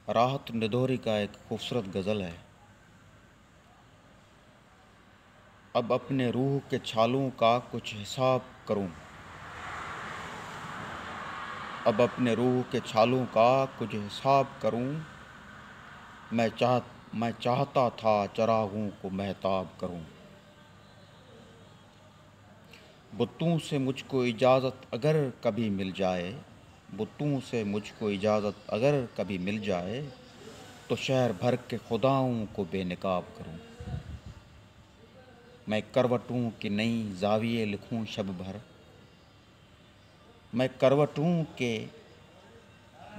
राहत निधोरी का एक खूबसूरत गज़ल है। अब अपने रूह के छालों का कुछ हिसाब करूं। अब अपने रूह के छालों का कुछ हिसाब करूं। मैं मैं चाहता था चरागों को महताब करूं। बुतों से मुझको इजाज़त अगर कभी मिल जाए, बुतों से मुझको इजाज़त अगर कभी मिल जाए, तो शहर भर के खुदाओं को बेनकाब करूं। मैं करवटों की नई ज़ाविये लिखूं शब भर। मैं करवटों के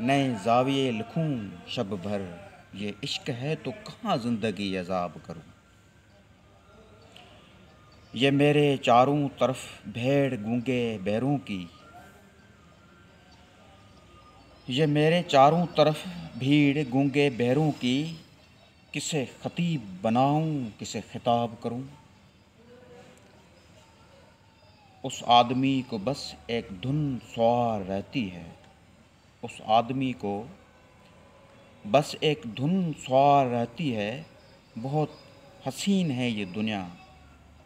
नए ज़ाविये लिखूं शब भर। ये इश्क है तो कहाँ ज़िंदगी अज़ाब करूं। ये मेरे चारों तरफ भेड़ गूंगे बैरों की, ये मेरे चारों तरफ भीड़ गूंगे बैरों की। किसे खतीब बनाऊं किसे खिताब करूं। उस आदमी को बस एक धुन सवार रहती है। उस आदमी को बस एक धुन सवार रहती है। बहुत हसीन है ये दुनिया,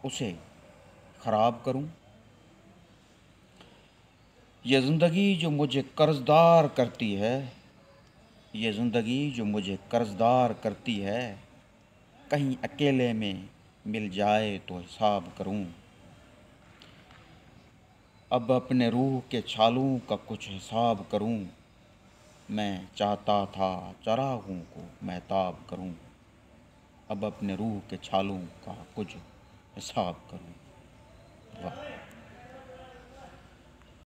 उसे ख़राब करूं। ये ज़िंदगी जो मुझे कर्ज़दार करती है, ये ज़िंदगी जो मुझे कर्ज़दार करती है, कहीं अकेले में मिल जाए तो हिसाब करूं। अब अपने रूह के छालों का कुछ हिसाब करूं। मैं चाहता था चरागों को महताब करूं। अब अपने रूह के छालों का कुछ हिसाब करूं। वाह।